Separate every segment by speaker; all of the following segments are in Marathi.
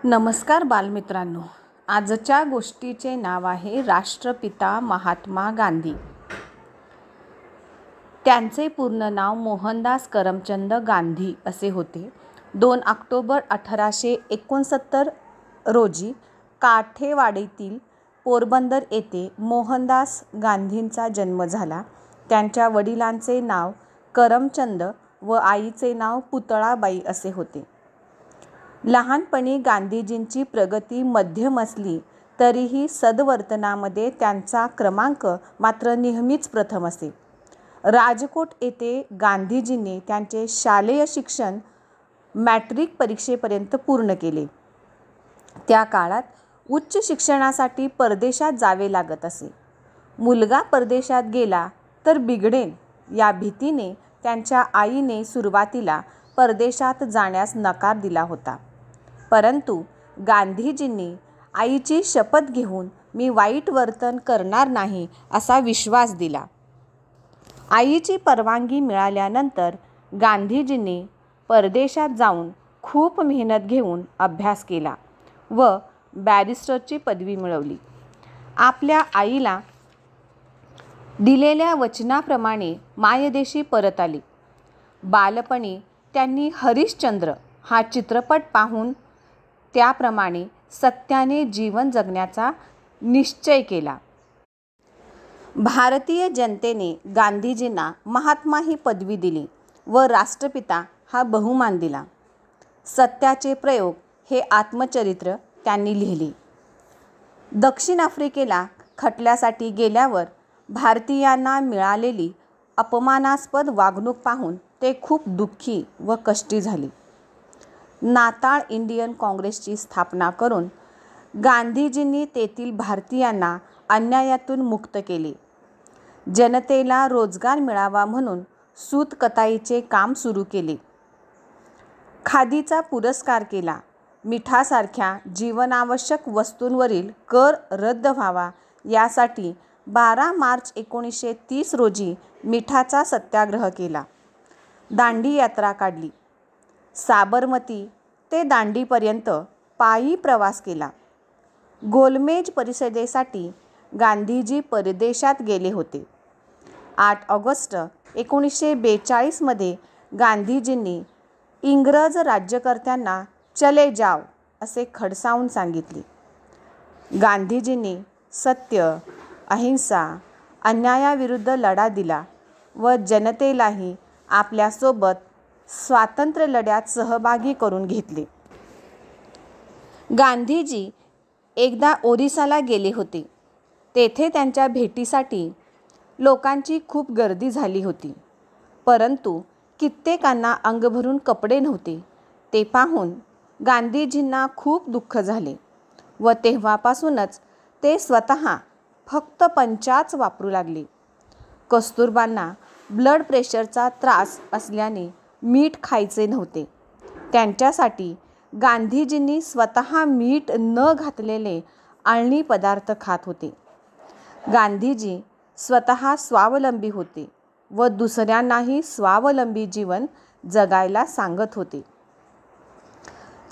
Speaker 1: नमस्कार बालमित्रांनो, आजच्या गोष्टीचे नाव आहे राष्ट्रपिता महात्मा गांधी. त्यांचे पूर्ण नाव मोहनदास करमचंद गांधी असे होते. 2 ऑक्टोबर 1869 रोजी काठेवाडीतील पोरबंदर येथे मोहनदास गांधींचा जन्म झाला. त्यांच्या वडिलांचे नाव करमचंद व आईचे नाव पुतळाबाई असे होते. लहानपणी गांधीजींची प्रगती मध्यम असली तरीही सद्वर्तनामध्ये त्यांचा क्रमांक मात्र नेहमीच प्रथम असे. राजकोट येथे गांधीजींनी त्यांचे शालेय शिक्षण मॅट्रिक परीक्षेपर्यंत पूर्ण केले. त्या काळात उच्च शिक्षणासाठी परदेशात जावे लागत असे. मुलगा परदेशात गेला तर बिघडेल या भीतीने त्यांच्या आईने सुरुवातीला परदेशात जाण्यास नकार दिला होता. परंतु गांधीजींनी आईची शपथ घेऊन मी वाईट वर्तन करणार नाही असा विश्वास दिला. आईची परवानगी मिळाल्यानंतर गांधीजींनी परदेशात जाऊन खूप मेहनत घेऊन अभ्यास केला व बॅरिस्टरची पदवी मिळवली. आपल्या आईला दिलेल्या वचनाप्रमाणे मायदेशी परत आली. बालपणी त्यांनी हरिश्चंद्र हा चित्रपट पाहून त्याप्रमाणे सत्याने जीवन जगण्याचा निश्चय केला. भारतीय जनतेने गांधीजींना महात्मा ही पदवी दिली व राष्ट्रपिता हा बहुमान दिला. सत्याचे प्रयोग हे आत्मचरित्र त्यांनी लिहिले. दक्षिण आफ्रिकेला खटल्यासाठी गेल्यावर भारतीयांना मिळालेली अपमानास्पद वागणूक पाहून ते खूप दुःखी व कष्टी झाले. नाताळ इंडियन काँग्रेसची स्थापना करून गांधीजींनी तेथील भारतीयांना अन्यायातून मुक्त केले. जनतेला रोजगार मिळावा म्हणून सूतकताईचे काम सुरू केले. खादीचा पुरस्कार केला. मिठासारख्या जीवनावश्यक वस्तूंवरील कर रद्द व्हावा यासाठी 12 मार्च 1930 रोजी मिठाचा सत्याग्रह केला. दांडी यात्रा काढली. साबरमती ते दांडीपर्यंत पायी प्रवास केला. गोलमेज परिषदेसाठी गांधीजी परदेशात गेले होते. 8 ऑगस्ट 1942 मध्ये गांधीजींनी इंग्रज राज्यकर्त्यांना चले जाव असे खडसावून सांगितले. गांधीजींनी सत्य, अहिंसा, अन्यायाविरुद्ध लढा दिला व जनतेलाही आपल्यासोबत स्वातंत्र्य लढ्यात सहभागी करून घेतले. गांधीजी एकदा ओरिसाला गेले होते. तेथे त्यांच्या भेटीसाठी लोकांची खूप गर्दी झाली होती. परंतु कित्येकांना अंगभरून कपडे नव्हते. ते पाहून गांधीजींना खूप दुःख झाले व तेव्हापासूनच ते स्वतः फक्त पंचाच वापरू लागले. कस्तुरबांना ब्लड प्रेशरचा त्रास असल्याने मीठ खायचे नव्हते. त्यांच्यासाठी गांधीजींनी स्वतः मीठ न घातलेले आळणी पदार्थ खात होते. गांधीजी स्वतः स्वावलंबी होते व दुसऱ्यांनाही स्वावलंबी जीवन जगायला सांगत होते.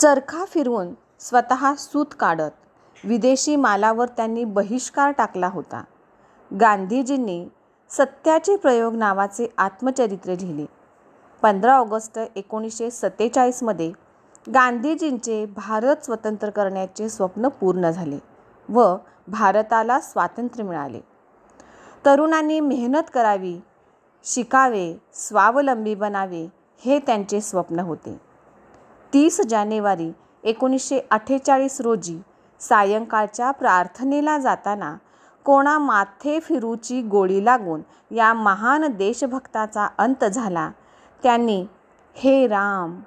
Speaker 1: चरखा फिरवून स्वतः सूत काढत विदेशी मालावर त्यांनी बहिष्कार टाकला होता. गांधीजींनी सत्याचे प्रयोग नावाचे आत्मचरित्र लिहिले. 15 ऑगस्ट 1947 मध्ये गांधीजींचे भारत स्वतंत्र करण्याचे स्वप्न पूर्ण झाले व भारताला स्वातंत्र्य मिळाले. तरुणांनी मेहनत करावी, शिकावे, स्वावलंबी बनावे हे त्यांचे स्वप्न होते. 30 जानेवारी 1948 रोजी सायंकाळच्या प्रार्थनेला जाताना कोणा माथे फिरूची गोळी लागून या महान देशभक्ताचा अंत झाला. त्यांनी हे राम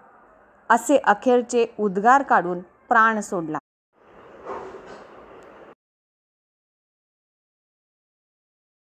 Speaker 1: असे अखेरचे उद्गार काढून प्राण सोडला.